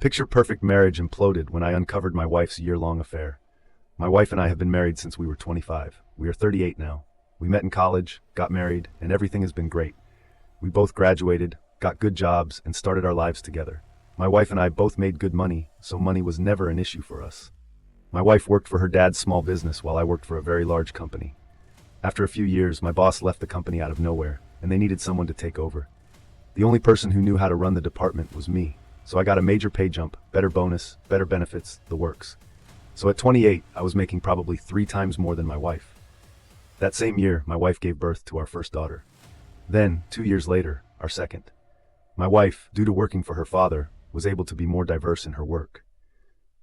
picture-perfect marriage imploded when I uncovered my wife's year-long affair. My wife and I have been married since we were 25. We are 38 now. We met in college, got married, and everything has been great. We both graduated, got good jobs, and started our lives together. My wife and I both made good money, so money was never an issue for us. My wife worked for her dad's small business while I worked for a very large company. After a few years, my boss left the company out of nowhere, and they needed someone to take over. The only person who knew how to run the department was me, so I got a major pay jump, better bonus, better benefits, the works. So at 28, I was making probably 3 times more than my wife. That same year, my wife gave birth to our first daughter. Then, 2 years later, our second. My wife, due to working for her father, was able to be more diverse in her work.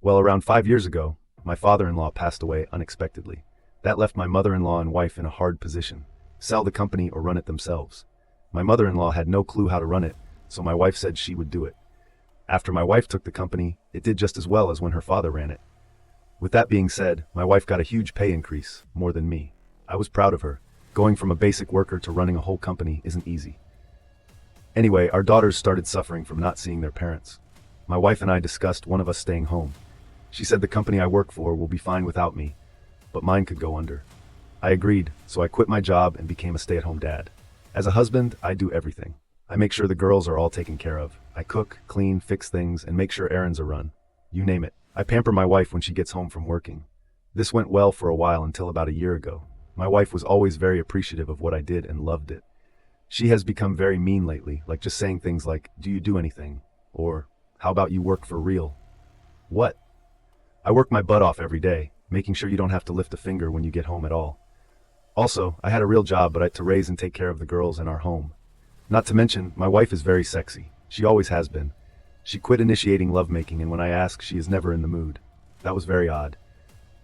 Well, around 5 years ago, my father-in-law passed away unexpectedly. That left my mother-in-law and wife in a hard position: sell the company or run it themselves. My mother-in-law had no clue how to run it, so my wife said she would do it. After my wife took the company, it did just as well as when her father ran it. With that being said, my wife got a huge pay increase, more than me. I was proud of her. Going from a basic worker to running a whole company isn't easy. Anyway, our daughters started suffering from not seeing their parents. My wife and I discussed one of us staying home. She said the company I work for will be fine without me, but mine could go under. I agreed, so I quit my job and became a stay-at-home dad. As a husband, I do everything. I make sure the girls are all taken care of. I cook, clean, fix things, and make sure errands are run. You name it. I pamper my wife when she gets home from working. This went well for a while until about a year ago. My wife was always very appreciative of what I did and loved it. She has become very mean lately, like just saying things like, "Do you do anything?" Or, "How about you work for real?" What? I work my butt off every day, making sure you don't have to lift a finger when you get home at all. Also, I had a real job, but I had to raise and take care of the girls in our home. Not to mention, my wife is very sexy. She always has been. She quit initiating lovemaking, and when I ask, she is never in the mood. That was very odd.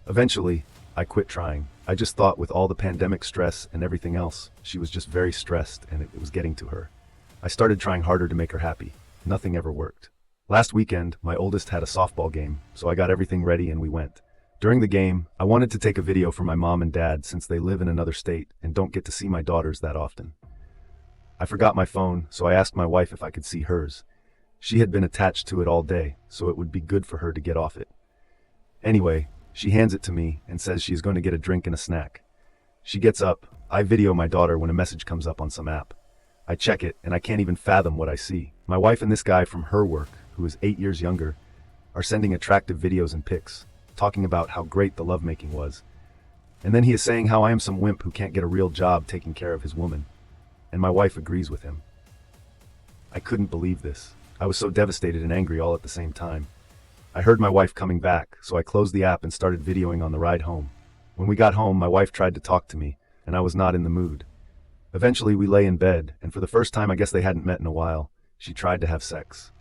Eventually, I quit trying. I just thought with all the pandemic stress and everything else, she was just very stressed and it was getting to her. I started trying harder to make her happy. Nothing ever worked. Last weekend, my oldest had a softball game, so I got everything ready and we went. During the game, I wanted to take a video for my mom and dad since they live in another state and don't get to see my daughters that often. I forgot my phone, so I asked my wife if I could see hers. She had been attached to it all day, so it would be good for her to get off it. Anyway, she hands it to me and says she is going to get a drink and a snack. She gets up. I video my daughter when a message comes up on some app. I check it, and I can't even fathom what I see. My wife and this guy from her work, who is 8 years younger, are sending attractive videos and pics, talking about how great the lovemaking was. And then he is saying how I am some wimp who can't get a real job taking care of his woman. And my wife agrees with him. I couldn't believe this. I was so devastated and angry all at the same time. I heard my wife coming back, so I closed the app and started videoing on the ride home. When we got home, my wife tried to talk to me, and I was not in the mood. Eventually, we lay in bed, and for the first time I guess they hadn't met in a while, she tried to have sex.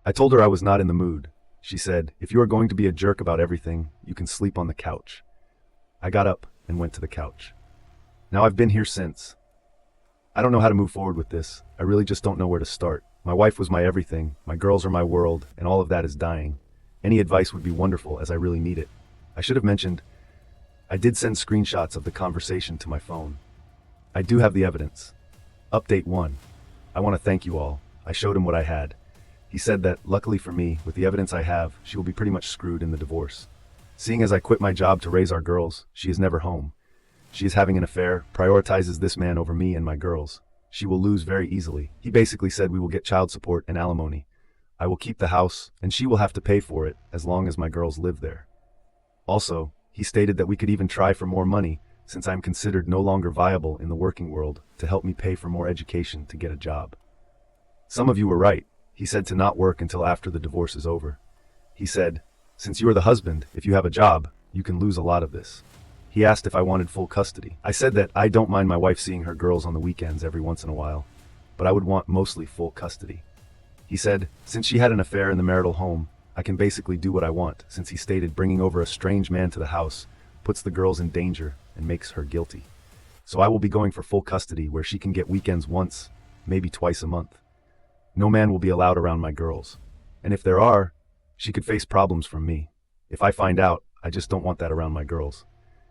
I told her I was not in the mood. She said, "If you are going to be a jerk about everything, you can sleep on the couch." I got up and went to the couch. Now I've been here since. I don't know how to move forward with this. I really just don't know where to start. My wife was my everything, my girls are my world, and all of that is dying. Any advice would be wonderful, as I really need it. I should have mentioned, I did send screenshots of the conversation to my phone. I do have the evidence. Update 1. I want to thank you all. I showed him what I had. He said that, luckily for me, with the evidence I have, she will be pretty much screwed in the divorce. Seeing as I quit my job to raise our girls, she is never home. She is having an affair, prioritizes this man over me and my girls. She will lose very easily. He basically said we will get child support and alimony. I will keep the house, and she will have to pay for it as long as my girls live there. Also, he stated that we could even try for more money, since I am considered no longer viable in the working world, to help me pay for more education to get a job. Some of you were right. He said to not work until after the divorce is over. He said, since you are the husband, if you have a job, you can lose a lot of this. He asked if I wanted full custody. I said that I don't mind my wife seeing her girls on the weekends every once in a while, but I would want mostly full custody. He said, since she had an affair in the marital home, I can basically do what I want, since he stated bringing over a strange man to the house puts the girls in danger and makes her guilty. So I will be going for full custody, where she can get weekends once, maybe twice a month. No man will be allowed around my girls. And if there are, she could face problems from me. If I find out, I just don't want that around my girls.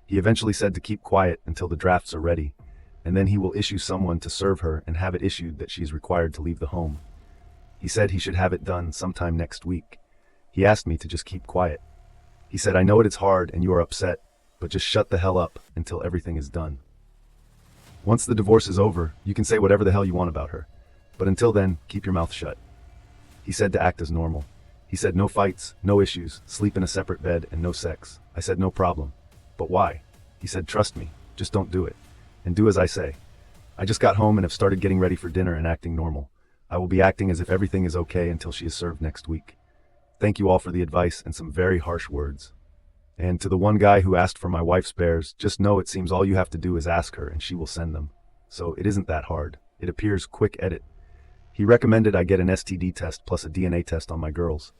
He eventually said to keep quiet until the drafts are ready, and then he will issue someone to serve her and have it issued that she is required to leave the home. He said he should have it done sometime next week. He asked me to just keep quiet. He said, I know it's hard and you are upset, but just shut the hell up until everything is done. Once the divorce is over, you can say whatever the hell you want about her. But until then, keep your mouth shut. He said to act as normal. He said no fights, no issues, sleep in a separate bed, and no sex. I said no problem. But why? He said trust me, just don't do it. And do as I say. I just got home and have started getting ready for dinner and acting normal. I will be acting as if everything is okay until she is served next week. Thank you all for the advice and some very harsh words. And to the one guy who asked for my wife's spares, just know it seems all you have to do is ask her and she will send them. So it isn't that hard. It appears quick edit. He recommended I get an STD test plus a DNA test on my girls.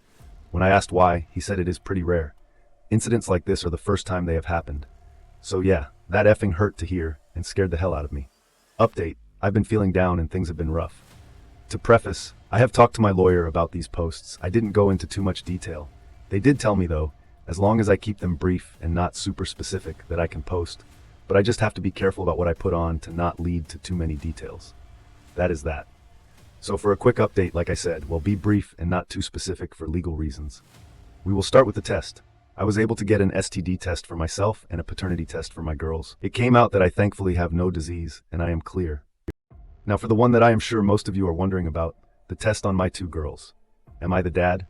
When I asked why, he said it is pretty rare. Incidents like this are the first time they have happened. So yeah, that effing hurt to hear and scared the hell out of me. Update, I've been feeling down and things have been rough. To preface, I have talked to my lawyer about these posts. I didn't go into too much detail. They did tell me though, as long as I keep them brief and not super specific, that I can post. But I just have to be careful about what I put on to not lead to too many details. That is that. So for a quick update, like I said, we'll be brief and not too specific for legal reasons. We will start with the test. I was able to get an STD test for myself and a paternity test for my girls. It came out that I thankfully have no disease and I am clear. Now for the one that I am sure most of you are wondering about, the test on my two girls. Am I the dad?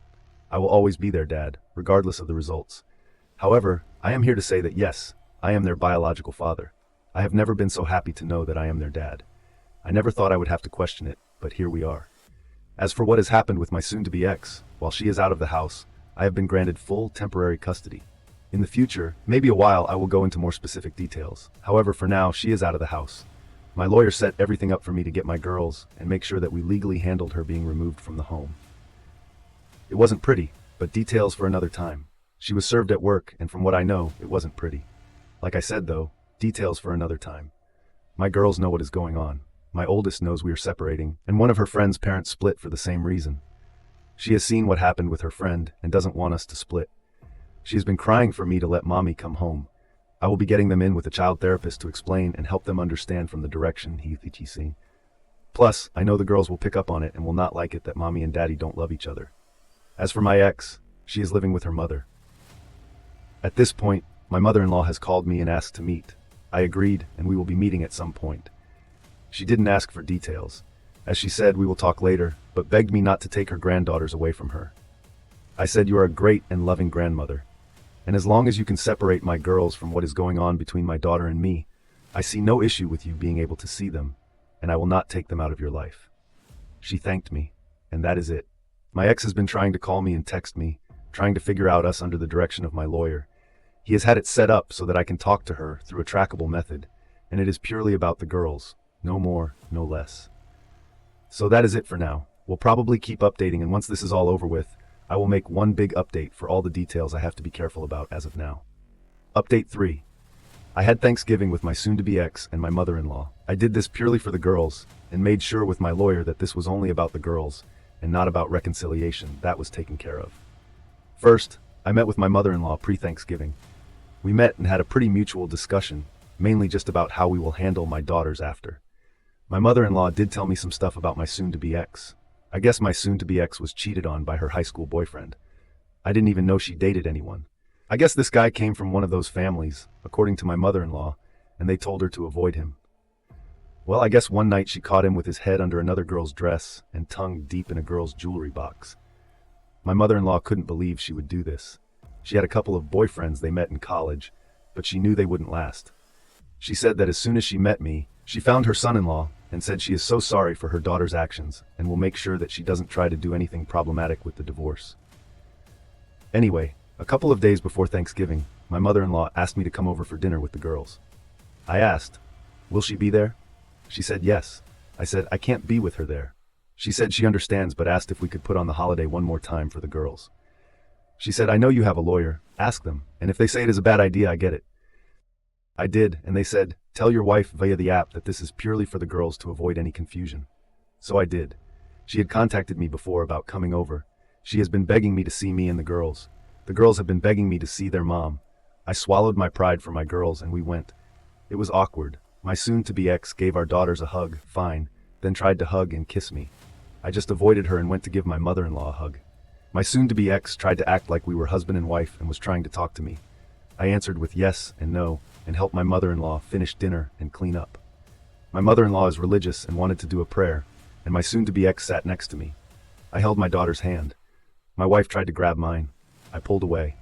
I will always be their dad, regardless of the results. However, I am here to say that yes, I am their biological father. I have never been so happy to know that I am their dad. I never thought I would have to question it, but here we are. As for what has happened with my soon-to-be ex, while she is out of the house, I have been granted full temporary custody. In the future, maybe a while, I will go into more specific details. However, for now, she is out of the house. My lawyer set everything up for me to get my girls and make sure that we legally handled her being removed from the home. It wasn't pretty, but details for another time. She was served at work, and from what I know, it wasn't pretty. Like I said though, details for another time. My girls know what is going on. My oldest knows we are separating, and one of her friend's parents split for the same reason. She has seen what happened with her friend and doesn't want us to split. She has been crying for me to let mommy come home. I will be getting them in with a child therapist to explain and help them understand from the direction he's seen. Plus, I know the girls will pick up on it and will not like it that mommy and daddy don't love each other. As for my ex, she is living with her mother. At this point, my mother-in-law has called me and asked to meet. I agreed, and we will be meeting at some point. She didn't ask for details. As she said, we will talk later, but begged me not to take her granddaughters away from her. I said, you are a great and loving grandmother. And as long as you can separate my girls from what is going on between my daughter and me, I see no issue with you being able to see them, and I will not take them out of your life. She thanked me, and that is it. My ex has been trying to call me and text me, trying to figure out us under the direction of my lawyer. He has had it set up so that I can talk to her through a trackable method, and it is purely about the girls, no more, no less. So that is it for now. We'll probably keep updating, and once this is all over with, I will make one big update for all the details I have to be careful about as of now. Update 3. I had Thanksgiving with my soon-to-be ex and my mother-in-law. I did this purely for the girls, and made sure with my lawyer that this was only about the girls, and not about reconciliation. That was taken care of. First, I met with my mother-in-law pre-Thanksgiving. We met and had a pretty mutual discussion, mainly just about how we will handle my daughters after. My mother-in-law did tell me some stuff about my soon-to-be ex. I guess my soon-to-be ex was cheated on by her high school boyfriend. I didn't even know she dated anyone. I guess this guy came from one of those families, according to my mother-in-law, and they told her to avoid him. Well, I guess one night she caught him with his head under another girl's dress and tongue deep in a girl's jewelry box. My mother-in-law couldn't believe she would do this. She had a couple of boyfriends they met in college, but she knew they wouldn't last. She said that as soon as she met me, she found her son-in-law and said she is so sorry for her daughter's actions and will make sure that she doesn't try to do anything problematic with the divorce. Anyway, a couple of days before Thanksgiving, my mother-in-law asked me to come over for dinner with the girls. I asked, will she be there? She said yes. I said, I can't be with her there. She said she understands but asked if we could put on the holiday one more time for the girls. She said, I know you have a lawyer, ask them, and if they say it is a bad idea, I get it. I did, and they said, tell your wife via the app that this is purely for the girls to avoid any confusion. So I did. She had contacted me before about coming over. She has been begging me to see me and the girls. The girls have been begging me to see their mom. I swallowed my pride for my girls and we went. It was awkward. My soon-to-be ex gave our daughters a hug, fine, then tried to hug and kiss me. I just avoided her and went to give my mother-in-law a hug. My soon-to-be ex tried to act like we were husband and wife and was trying to talk to me. I answered with yes and no and helped my mother-in-law finish dinner and clean up. My mother-in-law is religious and wanted to do a prayer, and my soon-to-be ex sat next to me. I held my daughter's hand. My wife tried to grab mine. I pulled away.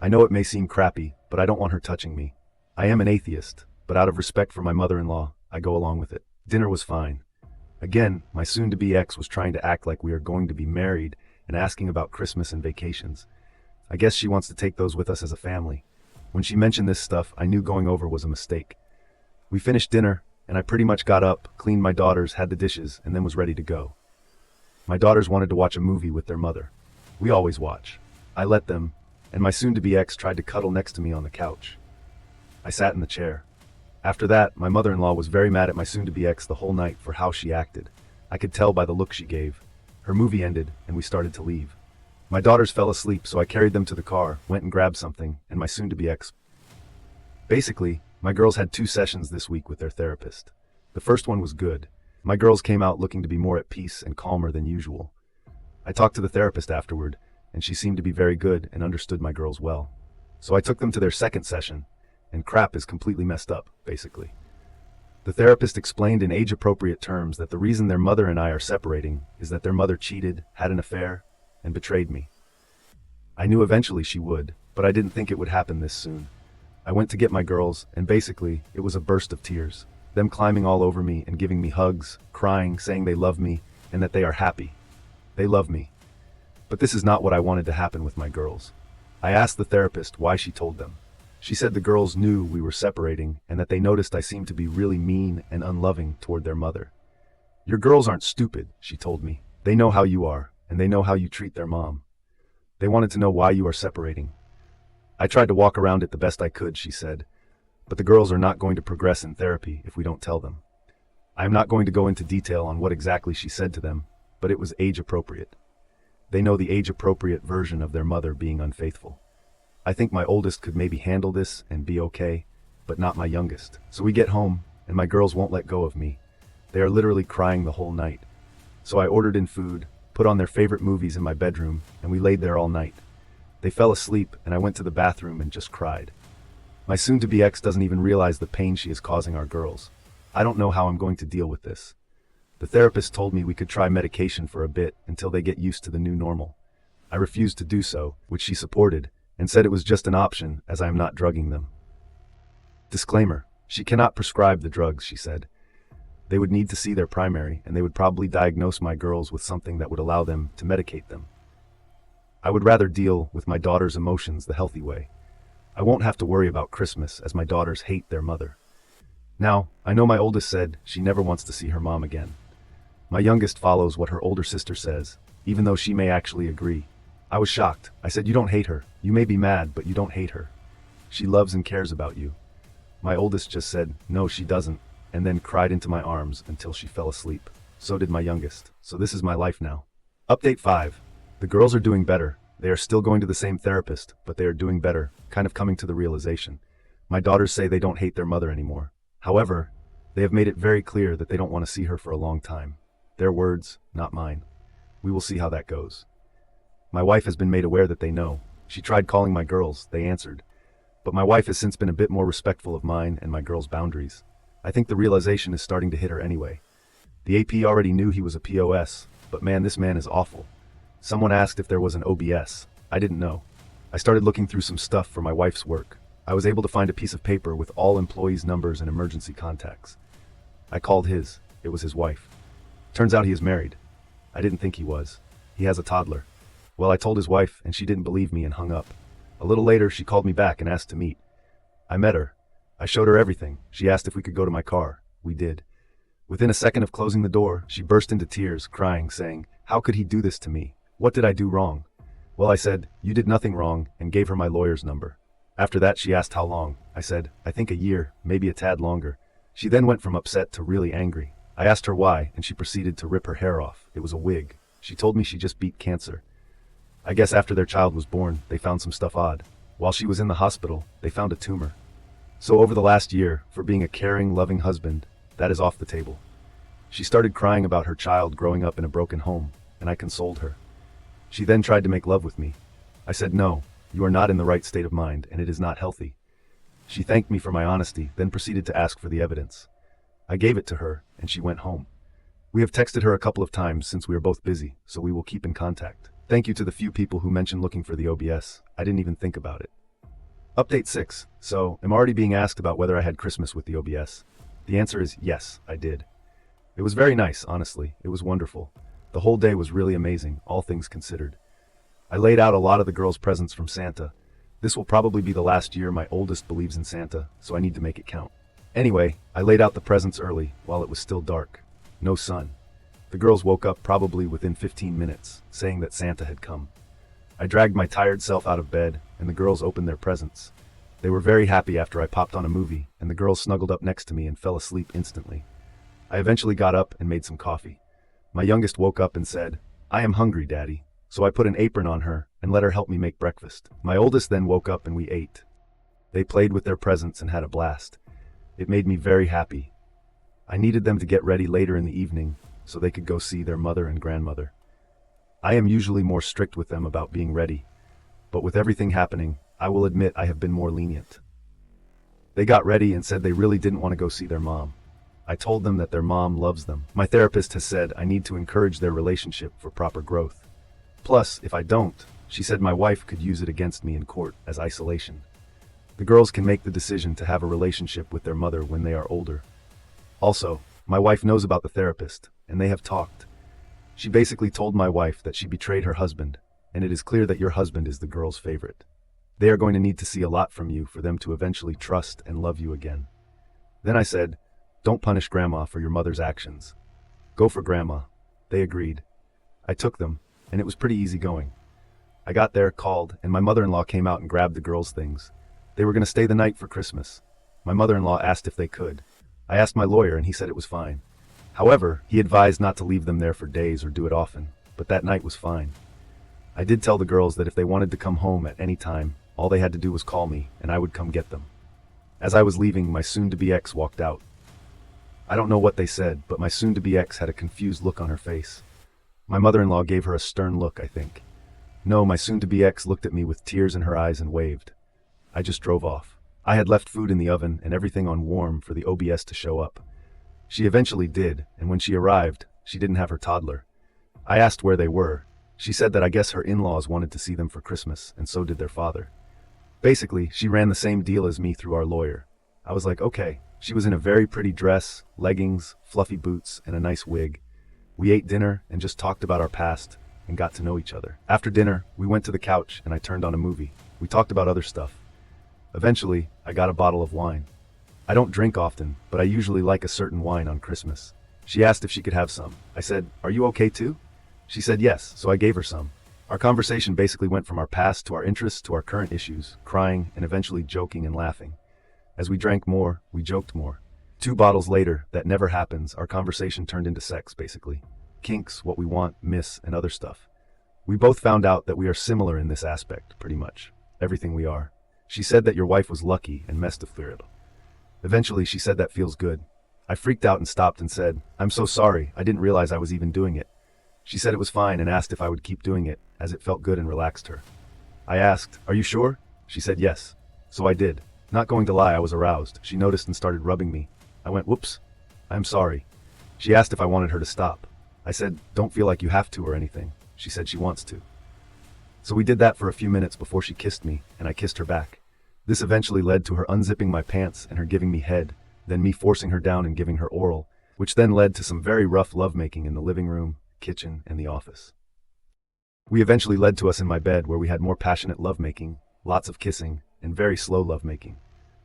I know it may seem crappy, but I don't want her touching me. I am an atheist, but out of respect for my mother-in-law, I go along with it. Dinner was fine. Again, my soon-to-be ex was trying to act like we are going to be married and asking about Christmas and vacations. I guess she wants to take those with us as a family. When she mentioned this stuff, I knew going over was a mistake. We finished dinner, and I pretty much got up, cleaned my daughters, had the dishes, and then was ready to go. My daughters wanted to watch a movie with their mother. We always watch. I let them, and my soon-to-be ex tried to cuddle next to me on the couch. I sat in the chair. After that, my mother-in-law was very mad at my soon-to-be ex the whole night for how she acted. I could tell by the look she gave. Her movie ended, and we started to leave. My daughters fell asleep, so I carried them to the car, went and grabbed something, and my soon-to-be ex. Basically, my girls had 2 sessions this week with their therapist. The first one was good. My girls came out looking to be more at peace and calmer than usual. I talked to the therapist afterward, and she seemed to be very good and understood my girls well. So I took them to their second session, and crap is completely messed up, basically. The therapist explained in age-appropriate terms that the reason their mother and I are separating is that their mother cheated, had an affair, and betrayed me. I knew eventually she would, but I didn't think it would happen this soon. I went to get my girls, and basically, it was a burst of tears. Them climbing all over me and giving me hugs, crying, saying they love me, and that they are happy. They love me. But this is not what I wanted to happen with my girls. I asked the therapist why she told them. She said the girls knew we were separating and that they noticed I seemed to be really mean and unloving toward their mother. Your girls aren't stupid, she told me. They know how you are, and they know how you treat their mom. They wanted to know why you are separating. I tried to walk around it the best I could, she said, but the girls are not going to progress in therapy if we don't tell them. I am not going to go into detail on what exactly she said to them, but it was age-appropriate. They know the age-appropriate version of their mother being unfaithful. I think my oldest could maybe handle this and be okay, but not my youngest. So we get home, and my girls won't let go of me. They are literally crying the whole night. So I ordered in food, put on their favorite movies in my bedroom, and we laid there all night. They fell asleep, and I went to the bathroom and just cried. My soon-to-be ex doesn't even realize the pain she is causing our girls. I don't know how I'm going to deal with this. The therapist told me we could try medication for a bit until they get used to the new normal. I refused to do so, which she supported, and said it was just an option as I am not drugging them. Disclaimer: she cannot prescribe the drugs, she said. They would need to see their primary, and they would probably diagnose my girls with something that would allow them to medicate them. I would rather deal with my daughter's emotions the healthy way. I won't have to worry about Christmas as my daughters hate their mother. Now, I know my oldest said she never wants to see her mom again. My youngest follows what her older sister says, even though she may actually agree. I was shocked. I said, "You don't hate her. You may be mad, but you don't hate her. She loves and cares about you." My oldest just said, "No, she doesn't," and then cried into my arms until she fell asleep. So did my youngest. So this is my life now. Update 5. The girls are doing better. They are still going to the same therapist, but they are doing better, kind of coming to the realization. My daughters say they don't hate their mother anymore. However, they have made it very clear that they don't want to see her for a long time. Their words, not mine. We will see how that goes. My wife has been made aware that they know. She tried calling my girls, they answered. But my wife has since been a bit more respectful of mine and my girls' boundaries. I think the realization is starting to hit her anyway. The AP already knew he was a POS, but man, this man is awful. Someone asked if there was an OBS. I didn't know. I started looking through some stuff for my wife's work. I was able to find a piece of paper with all employees' numbers and emergency contacts. I called his. It was his wife. Turns out he is married. I didn't think he was. He has a toddler. Well, I told his wife, and she didn't believe me and hung up. A little later, she called me back and asked to meet. I met her. I showed her everything. She asked if we could go to my car. We did. Within a second of closing the door, she burst into tears, crying, saying, "How could he do this to me? What did I do wrong?" Well, I said, "You did nothing wrong," and gave her my lawyer's number. After that, she asked how long. I said, "I think a year, maybe a tad longer." She then went from upset to really angry. I asked her why, and she proceeded to rip her hair off. It was a wig. She told me she just beat cancer. I guess after their child was born, they found some stuff odd. While she was in the hospital, they found a tumor. So over the last year, for being a caring, loving husband, that is off the table. She started crying about her child growing up in a broken home, and I consoled her. She then tried to make love with me. I said, no, you are not in the right state of mind, and it is not healthy. She thanked me for my honesty, then proceeded to ask for the evidence. I gave it to her, and she went home. We have texted her a couple of times since we are both busy, so we will keep in contact. Thank you to the few people who mentioned looking for the OBS. I didn't even think about it. Update 6. So, I'm already being asked about whether I had Christmas with the OBS. The answer is yes, I did. It was very nice, honestly. It was wonderful. The whole day was really amazing, all things considered. I laid out a lot of the girls' presents from Santa. This will probably be the last year my oldest believes in Santa, so I need to make it count. Anyway, I laid out the presents early, while it was still dark. No sun. The girls woke up probably within 15 minutes, saying that Santa had come. I dragged my tired self out of bed, and the girls opened their presents. They were very happy after I popped on a movie, and the girls snuggled up next to me and fell asleep instantly. I eventually got up and made some coffee. My youngest woke up and said, "I am hungry, Daddy." So I put an apron on her and let her help me make breakfast. My oldest then woke up and we ate. They played with their presents and had a blast. It made me very happy. I needed them to get ready later in the evening so they could go see their mother and grandmother. I am usually more strict with them about being ready, but with everything happening, I will admit I have been more lenient. They got ready and said they really didn't want to go see their mom. I told them that their mom loves them. My therapist has said I need to encourage their relationship for proper growth. Plus, if I don't, she said my wife could use it against me in court as isolation. The girls can make the decision to have a relationship with their mother when they are older. Also, my wife knows about the therapist, and they have talked. She basically told my wife that she betrayed her husband, and it is clear that your husband is the girl's favorite. They are going to need to see a lot from you for them to eventually trust and love you again. Then I said, don't punish Grandma for your mother's actions. Go for Grandma. They agreed. I took them, and it was pretty easy going. I got there, called, and my mother-in-law came out and grabbed the girls' things. They were going to stay the night for Christmas. My mother-in-law asked if they could. I asked my lawyer and he said it was fine. However, he advised not to leave them there for days or do it often, but that night was fine. I did tell the girls that if they wanted to come home at any time, all they had to do was call me and I would come get them. As I was leaving, my soon-to-be ex walked out. I don't know what they said, but my soon-to-be ex had a confused look on her face. My mother-in-law gave her a stern look, I think. No, my soon-to-be ex looked at me with tears in her eyes and waved. I just drove off. I had left food in the oven and everything on warm for the OBS to show up. She eventually did, and when she arrived, she didn't have her toddler. I asked where they were. She said that I guess her in-laws wanted to see them for Christmas, and so did their father. Basically, she ran the same deal as me through our lawyer. I was like, okay. She was in a very pretty dress, leggings, fluffy boots, and a nice wig. We ate dinner and just talked about our past and got to know each other. After dinner, we went to the couch and I turned on a movie. We talked about other stuff. Eventually, I got a bottle of wine. I don't drink often, but I usually like a certain wine on Christmas. She asked if she could have some. I said, "Are you okay too?" She said yes, so I gave her some. Our conversation basically went from our past to our interests to our current issues, crying and eventually joking and laughing. As we drank more, we joked more. 2 bottles later, that never happens, our conversation turned into sex, basically. Kinks, what we want, miss, and other stuff. We both found out that we are similar in this aspect, pretty much. Everything we are. She said that your wife was lucky and messed with Flirl. Eventually, she said that feels good. I freaked out and stopped and said, "I'm so sorry, I didn't realize I was even doing it." She said it was fine and asked if I would keep doing it, as it felt good and relaxed her. I asked, "Are you sure?" She said yes. So I did. Not going to lie, I was aroused. She noticed and started rubbing me. I went, "Whoops. I'm sorry." She asked if I wanted her to stop. I said, "Don't feel like you have to or anything." She said she wants to. So we did that for a few minutes before she kissed me, and I kissed her back. This eventually led to her unzipping my pants and her giving me head, then me forcing her down and giving her oral, which then led to some very rough lovemaking in the living room, kitchen, and the office. We eventually led to us in my bed where we had more passionate lovemaking, lots of kissing, and very slow lovemaking.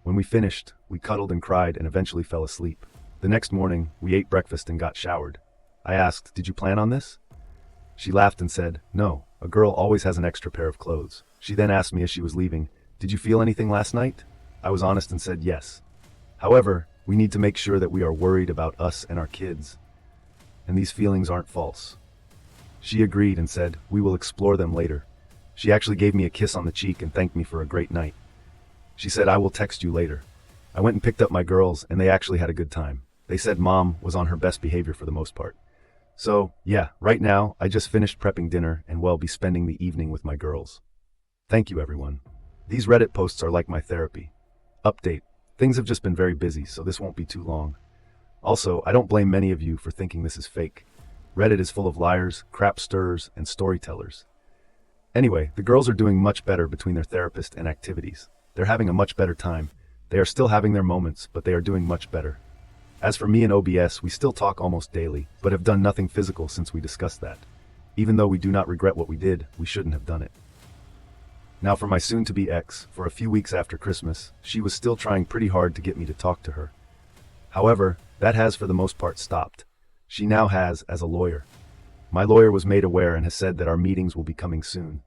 When we finished, we cuddled and cried and eventually fell asleep. The next morning, we ate breakfast and got showered. I asked, "Did you plan on this?" She laughed and said, "No, a girl always has an extra pair of clothes." She then asked me as she was leaving, "Did you feel anything last night?" I was honest and said yes. However, we need to make sure that we are worried about us and our kids. And these feelings aren't false. She agreed and said, "We will explore them later." She actually gave me a kiss on the cheek and thanked me for a great night. She said, "I will text you later." I went and picked up my girls and they actually had a good time. They said Mom was on her best behavior for the most part. So, yeah, right now, I just finished prepping dinner and will be spending the evening with my girls. Thank you, everyone. These Reddit posts are like my therapy. Update. Things have just been very busy, so this won't be too long. Also, I don't blame many of you for thinking this is fake. Reddit is full of liars, crap stirrers, and storytellers. Anyway, the girls are doing much better between their therapist and activities. They're having a much better time. They are still having their moments, but they are doing much better. As for me and OBS, we still talk almost daily, but have done nothing physical since we discussed that. Even though we do not regret what we did, we shouldn't have done it. Now for my soon-to-be ex, for a few weeks after Christmas, she was still trying pretty hard to get me to talk to her. However, that has for the most part stopped. She now has as a lawyer. My lawyer was made aware and has said that our meetings will be coming soon.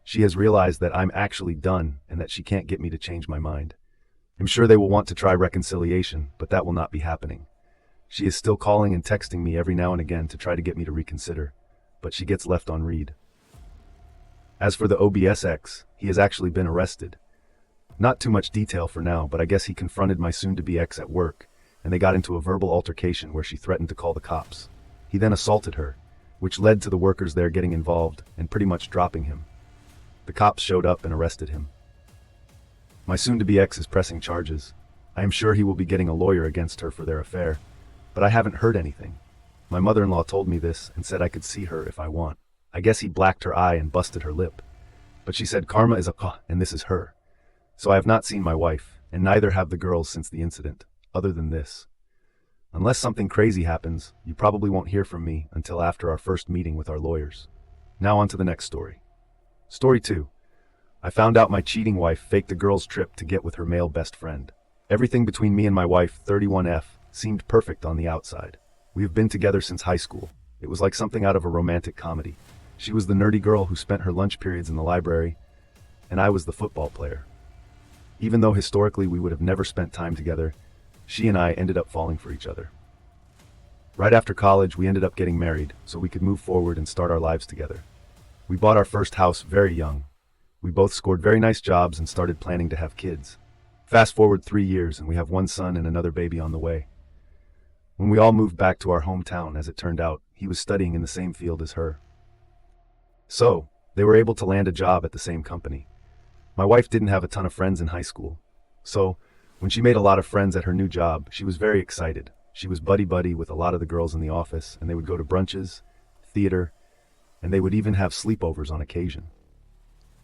She has realized that I'm actually done and that she can't get me to change my mind. I'm sure they will want to try reconciliation, but that will not be happening. She is still calling and texting me every now and again to try to get me to reconsider, but she gets left on read. As for the OBS ex, he has actually been arrested. Not too much detail for now, but I guess he confronted my soon-to-be ex at work, and they got into a verbal altercation where she threatened to call the cops. He then assaulted her, which led to the workers there getting involved and pretty much dropping him. The cops showed up and arrested him. My soon-to-be ex is pressing charges. I am sure he will be getting a lawyer against her for their affair, but I haven't heard anything. My mother-in-law told me this and said I could see her if I want. I guess he blacked her eye and busted her lip. But she said karma is and this is her. So I have not seen my wife, and neither have the girls since the incident, other than this. Unless something crazy happens, you probably won't hear from me until after our first meeting with our lawyers. Now on to the next story. Story 2. I found out my cheating wife faked a girl's trip to get with her male best friend. Everything between me and my wife, 31F, seemed perfect on the outside. We have been together since high school. It was like something out of a romantic comedy. She was the nerdy girl who spent her lunch periods in the library, and I was the football player. Even though historically we would have never spent time together, she and I ended up falling for each other. Right after college, we ended up getting married so we could move forward and start our lives together. We bought our first house very young. We both scored very nice jobs and started planning to have kids. Fast forward 3 years and we have one son and another baby on the way. When we all moved back to our hometown, as it turned out, he was studying in the same field as her. So, they were able to land a job at the same company. My wife didn't have a ton of friends in high school. So, when she made a lot of friends at her new job, she was very excited. She was buddy-buddy with a lot of the girls in the office, and they would go to brunches, theater, and they would even have sleepovers on occasion.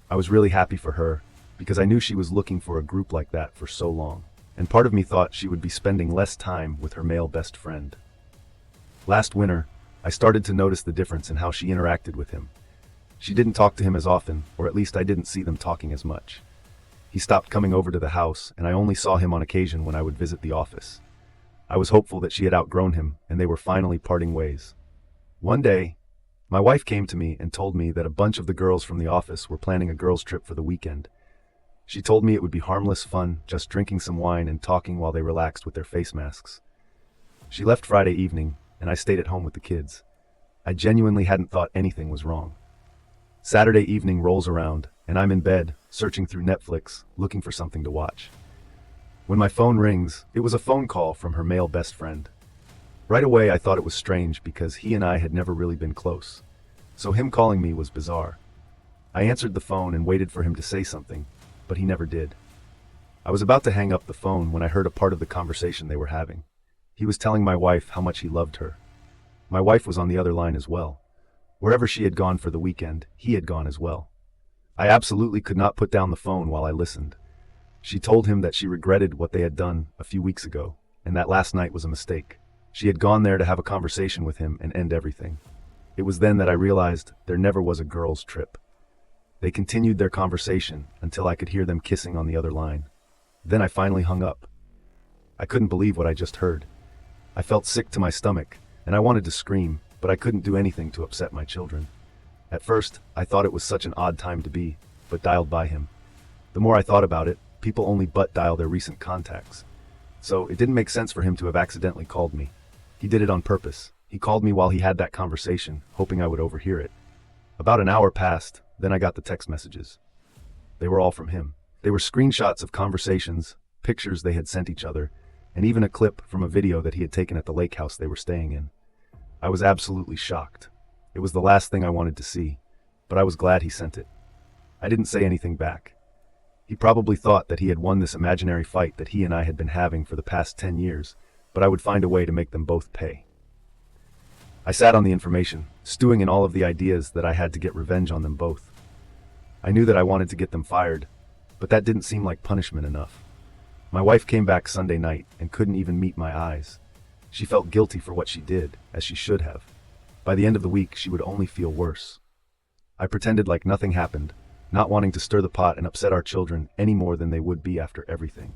I was really happy for her, because I knew she was looking for a group like that for so long, and part of me thought she would be spending less time with her male best friend. Last winter, I started to notice the difference in how she interacted with him. She didn't talk to him as often, or at least I didn't see them talking as much. He stopped coming over to the house, and I only saw him on occasion when I would visit the office. I was hopeful that she had outgrown him, and they were finally parting ways. One day, my wife came to me and told me that a bunch of the girls from the office were planning a girls' trip for the weekend. She told me it would be harmless fun, just drinking some wine and talking while they relaxed with their face masks. She left Friday evening, and I stayed at home with the kids. I genuinely hadn't thought anything was wrong. Saturday evening rolls around, and I'm in bed, searching through Netflix, looking for something to watch. When my phone rings, it was a phone call from her male best friend. Right away I thought it was strange because he and I had never really been close. So him calling me was bizarre. I answered the phone and waited for him to say something, but he never did. I was about to hang up the phone when I heard a part of the conversation they were having. He was telling my wife how much he loved her. My wife was on the other line as well. Wherever she had gone for the weekend, he had gone as well. I absolutely could not put down the phone while I listened. She told him that she regretted what they had done a few weeks ago, and that last night was a mistake. She had gone there to have a conversation with him and end everything. It was then that I realized there never was a girls' trip. They continued their conversation until I could hear them kissing on the other line. Then I finally hung up. I couldn't believe what I just heard. I felt sick to my stomach, and I wanted to scream, but I couldn't do anything to upset my children. At first, I thought it was such an odd time to be, but dialed by him. The more I thought about it, people only butt dial their recent contacts. So it didn't make sense for him to have accidentally called me. He did it on purpose. He called me while he had that conversation, hoping I would overhear it. About an hour passed, then I got the text messages. They were all from him. They were screenshots of conversations, pictures they had sent each other, and even a clip from a video that he had taken at the lake house they were staying in. I was absolutely shocked. It was the last thing I wanted to see, but I was glad he sent it. I didn't say anything back. He probably thought that he had won this imaginary fight that he and I had been having for the past 10 years, but I would find a way to make them both pay. I sat on the information, stewing in all of the ideas that I had to get revenge on them both. I knew that I wanted to get them fired, but that didn't seem like punishment enough. My wife came back Sunday night and couldn't even meet my eyes. She felt guilty for what she did, as she should have. By the end of the week, she would only feel worse. I pretended like nothing happened, not wanting to stir the pot and upset our children any more than they would be after everything.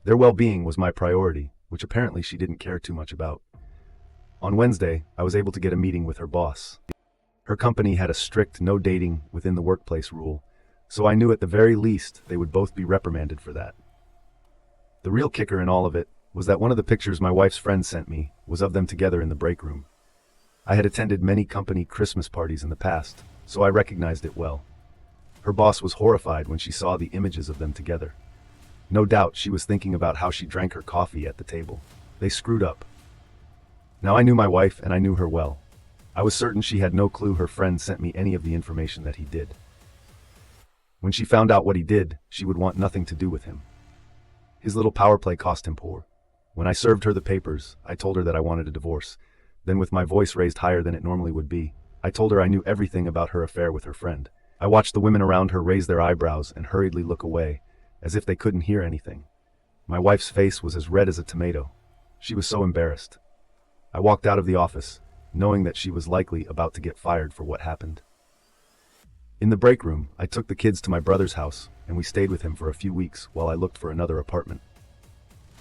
Their well-being was my priority, which apparently she didn't care too much about. On Wednesday, I was able to get a meeting with her boss. Her company had a strict no dating within the workplace rule, so I knew at the very least they would both be reprimanded for that. The real kicker in all of it was that one of the pictures my wife's friend sent me was of them together in the break room. I had attended many company Christmas parties in the past, so I recognized it well. Her boss was horrified when she saw the images of them together. No doubt she was thinking about how she drank her coffee at the table. They screwed up. Now I knew my wife and I knew her well. I was certain she had no clue her friend sent me any of the information that he did. When she found out what he did, she would want nothing to do with him. His little power play cost him poor. When I served her the papers, I told her that I wanted a divorce. Then, with my voice raised higher than it normally would be, I told her I knew everything about her affair with her friend. I watched the women around her raise their eyebrows and hurriedly look away, as if they couldn't hear anything. My wife's face was as red as a tomato. She was so embarrassed. I walked out of the office, knowing that she was likely about to get fired for what happened. In the break room, I took the kids to my brother's house, and we stayed with him for a few weeks while I looked for another apartment.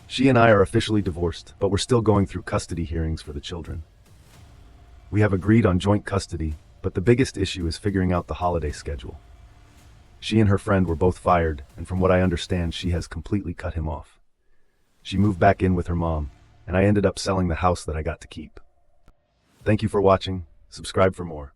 She and I are officially divorced, but we're still going through custody hearings for the children. We have agreed on joint custody, but the biggest issue is figuring out the holiday schedule. She and her friend were both fired, and from what I understand, she has completely cut him off. She moved back in with her mom, and I ended up selling the house that I got to keep. Thank you for watching. Subscribe for more.